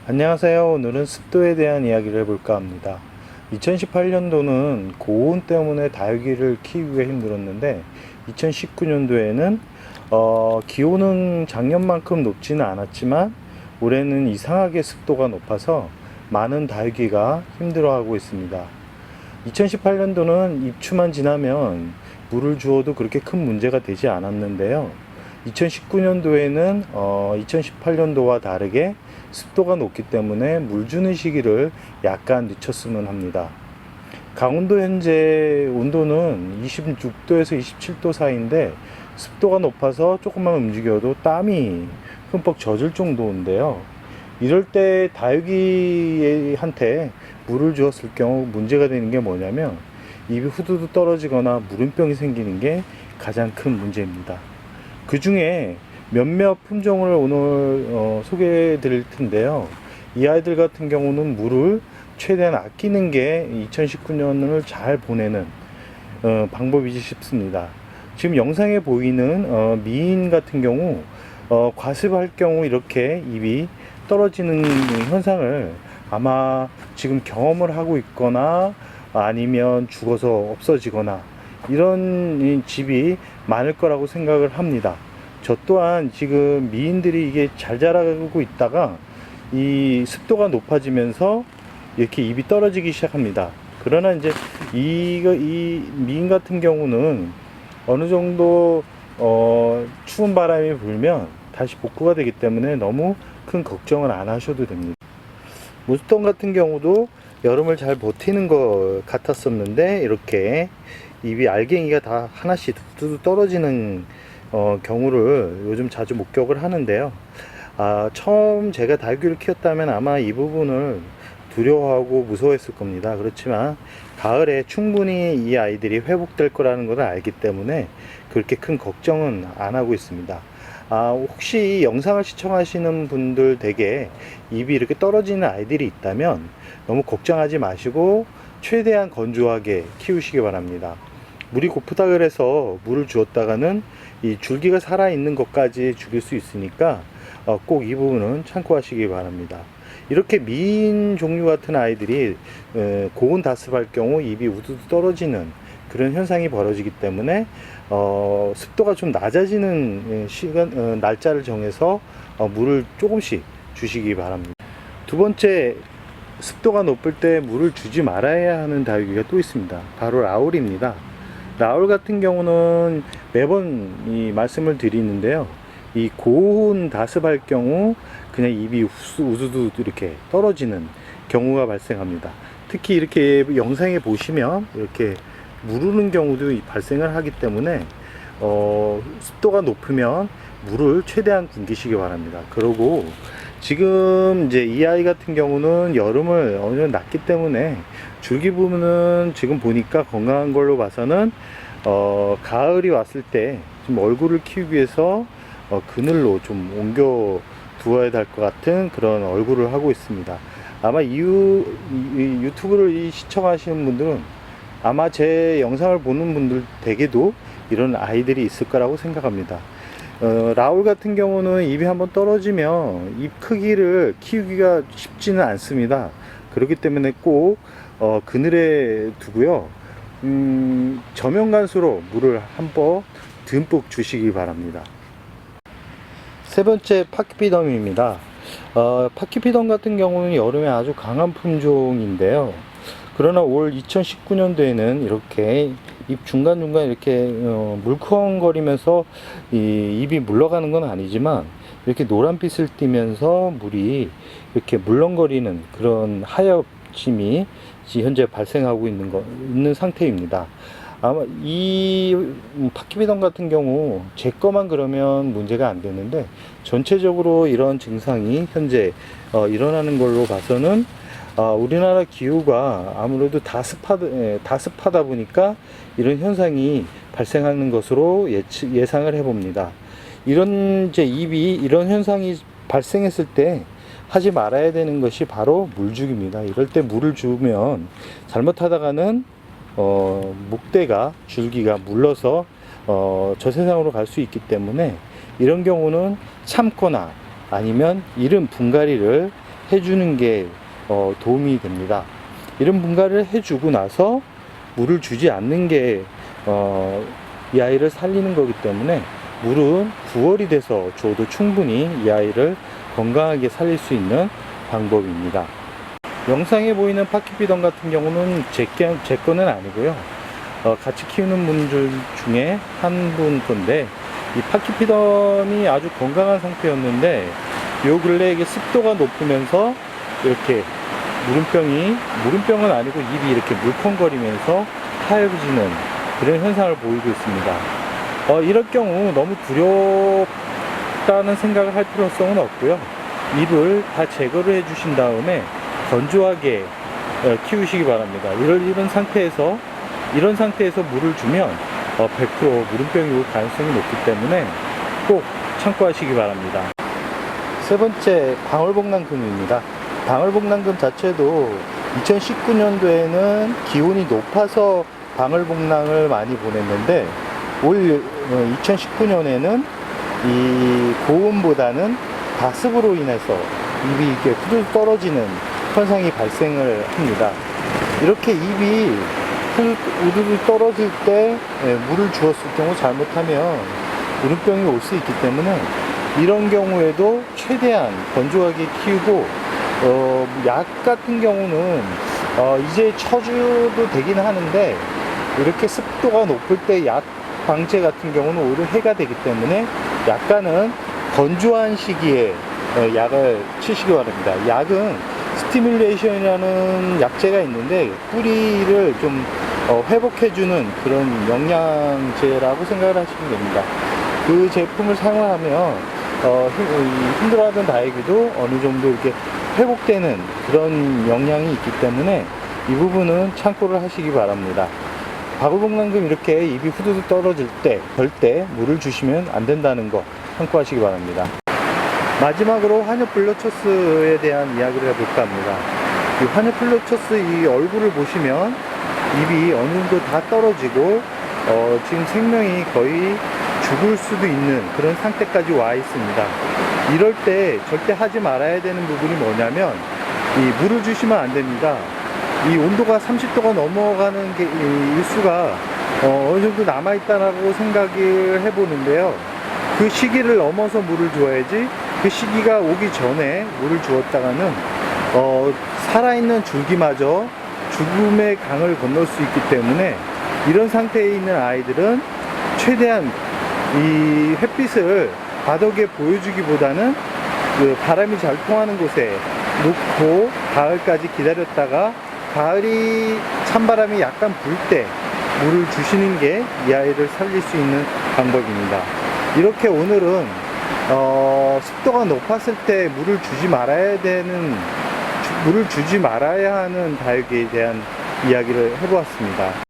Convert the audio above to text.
안녕하세요. 오늘은 습도에 대한 이야기를 해볼까 합니다. 2018년도는 고온 때문에 다육이를 키우기가 힘들었는데 2019년도에는 기온은 작년만큼 높지는 않았지만 올해는 이상하게 습도가 높아서 많은 다육이가 힘들어하고 있습니다. 2018년도는 입추만 지나면 물을 주어도 그렇게 큰 문제가 되지 않았는데요. 2019년도에는 2018년도와 다르게 습도가 높기 때문에 물 주는 시기를 약간 늦췄으면 합니다. 강원도 현재 온도는 26도에서 27도 사이인데 습도가 높아서 조금만 움직여도 땀이 흠뻑 젖을 정도인데요. 이럴 때 다육이한테 물을 주었을 경우 문제가 되는 게 뭐냐면 입이 후두두 떨어지거나 물음병이 생기는 게 가장 큰 문제입니다. 그 중에 몇몇 품종을 오늘 소개해 드릴 텐데요. 이 아이들 같은 경우는 물을 최대한 아끼는 게 2019년을 잘 보내는 방법이지 싶습니다. 지금 영상에 보이는 미인 같은 경우 과습할 경우 이렇게 입이 떨어지는 현상을 아마 지금 경험을 하고 있거나 아니면 죽어서 없어지거나 이런 집이 많을 거라고 생각을 합니다. 저 또한 지금 미인들이 이게 잘 자라고 있다가 이 습도가 높아지면서 이렇게 입이 떨어지기 시작합니다. 그러나 이제 이 미인 같은 경우는 어느 정도 추운 바람이 불면 다시 복구가 되기 때문에 너무 큰 걱정은 안 하셔도 됩니다. 무스톤 같은 경우도 여름을 잘 버티는 것 같았었는데 이렇게 입이 알갱이가 다 하나씩 뚝뚝 떨어지는 경우를 요즘 자주 목격을 하는데요. 처음 제가 다육이를 키웠다면 아마 이 부분을 두려워하고 무서워했을 겁니다. 그렇지만 가을에 충분히 이 아이들이 회복될 거라는 것을 알기 때문에 그렇게 큰 걱정은 안 하고 있습니다. 혹시 이 영상을 시청하시는 분들 댁에 입이 이렇게 떨어지는 아이들이 있다면 너무 걱정하지 마시고 최대한 건조하게 키우시기 바랍니다. 물이 고프다 그래서 물을 주었다가는 이 줄기가 살아있는 것까지 죽일 수 있으니까 꼭 이 부분은 참고하시기 바랍니다. 이렇게 미인 종류 같은 아이들이 고온 다습할 경우 입이 우두두 떨어지는 그런 현상이 벌어지기 때문에 습도가 좀 낮아지는 날짜를 정해서 물을 조금씩 주시기 바랍니다. 두 번째, 습도가 높을 때 물을 주지 말아야 하는 다육이가 또 있습니다. 바로 라울입니다. 라울 같은 경우는 매번 이 말씀을 드리는데요. 이 고온 다습할 경우 그냥 입이 우두두 이렇게 떨어지는 경우가 발생합니다. 특히 이렇게 영상에 보시면 이렇게 무르는 경우도 발생을 하기 때문에 습도가 높으면 물을 최대한 굶기시기 바랍니다. 그리고 지금 이제 이 아이 같은 경우는 여름을 어느 정도 났기 때문에 줄기 부분은 지금 보니까 건강한 걸로 봐서는 가을이 왔을 때 좀 얼굴을 키우기 위해서 그늘로 좀 옮겨 두어야 될 것 같은 그런 얼굴을 하고 있습니다. 아마 이 유튜브를 시청하시는 분들은 아마 제 영상을 보는 분들 댁에도 이런 아이들이 있을 거라고 생각합니다. 라울 같은 경우는 입이 한번 떨어지면 입 크기를 키우기가 쉽지는 않습니다. 그렇기 때문에 꼭 그늘에 두고요. 저명간수로 물을 한번 듬뿍 주시기 바랍니다. 세 번째, 파키피덤입니다. 파키피덤 같은 경우는 여름에 아주 강한 품종인데요. 그러나 올 2019년도에는 이렇게 입 중간중간 이렇게 물컹거리면서 입이 물러가는 건 아니지만 이렇게 노란빛을 띠면서 물이 이렇게 물렁거리는 그런 하엽짐이 현재 발생하고 있는 상태입니다. 아마 이 파키비덤 같은 경우 제 거만 그러면 문제가 안 되는데 전체적으로 이런 증상이 현재 일어나는 걸로 봐서는 우리나라 기후가 아무래도 다습하다 보니까 이런 현상이 발생하는 것으로 예상을 해봅니다. 이런 이런 현상이 발생했을 때 하지 말아야 되는 것이 바로 물주기입니다. 이럴 때 물을 주면 잘못하다가는 목대가 줄기가 물러서 저 세상으로 갈 수 있기 때문에 이런 경우는 참거나 아니면 이른 분갈이를 해주는 게 도움이 됩니다. 이런 분갈이를 해주고 나서 물을 주지 않는 게 이 아이를 살리는 거기 때문에 물은 9월이 돼서 줘도 충분히 이 아이를 건강하게 살릴 수 있는 방법입니다. 영상에 보이는 파키피던 같은 경우는 제 거는 아니고요. 같이 키우는 분들 중에 한 분 건데, 이 파키피던이 아주 건강한 상태였는데 요 근래에 이게 습도가 높으면서 이렇게 물음병은 아니고 입이 이렇게 물컹거리면서 하얘지는 그런 현상을 보이고 있습니다. 이럴 경우 너무 두렵다는 생각을 할 필요성은 없고요. 입을 다 제거를 해 주신 다음에 건조하게 키우시기 바랍니다. 이런 상태에서 물을 주면 100% 물음병이 올 가능성이 높기 때문에 꼭 참고하시기 바랍니다. 세 번째, 방울복랑금입니다. 방울복랑금 자체도 2019년도에는 기온이 높아서 방울복랑을 많이 보냈는데, 올 2019년에는 이 고온보다는 가습으로 인해서 입이 이렇게 후들 떨어지는 현상이 발생을 합니다. 이렇게 입이 우두두 떨어질 때 물을 주었을 경우 잘못하면 물음병이 올 수 있기 때문에 이런 경우에도 최대한 건조하게 키우고, 약 같은 경우는 이제 쳐줘도 되긴 하는데, 이렇게 습도가 높을 때 약 방제 같은 경우는 오히려 해가 되기 때문에 약간은 건조한 시기에 약을 치시기 바랍니다. 약은 스티뮬레이션이라는 약제가 있는데 뿌리를 좀 회복해주는 그런 영양제라고 생각을 하시면 됩니다. 그 제품을 사용하면 힘들어하던 다육이도 어느 정도 이렇게 회복되는 그런 영향이 있기 때문에 이 부분은 참고를 하시기 바랍니다. 방울복랑금 이렇게 입이 후두둑 떨어질 때 절대 물을 주시면 안 된다는 거 참고하시기 바랍니다. 마지막으로 하녀플로처스에 대한 이야기를 해볼까 합니다. 이 하녀플로처스 이 얼굴을 보시면 입이 어느 정도 다 떨어지고 지금 생명이 거의 죽을 수도 있는 그런 상태까지 와 있습니다. 이럴 때 절대 하지 말아야 되는 부분이 뭐냐면, 이 물을 주시면 안 됩니다. 이 온도가 30도가 넘어가는 게 일수가 어느 정도 남아있다라고 생각을 해보는데요. 그 시기를 넘어서 물을 줘야지, 그 시기가 오기 전에 물을 주었다가는 살아있는 줄기마저 죽음의 강을 건널 수 있기 때문에 이런 상태에 있는 아이들은 최대한 이 햇빛을 바닥에 보여주기보다는 그 바람이 잘 통하는 곳에 놓고 가을까지 기다렸다가 가을이 찬바람이 약간 불 때 물을 주시는 게 이 아이를 살릴 수 있는 방법입니다. 이렇게 오늘은 습도가 높았을 때 물을 주지 말아야 하는 다육이에 대한 이야기를 해보았습니다.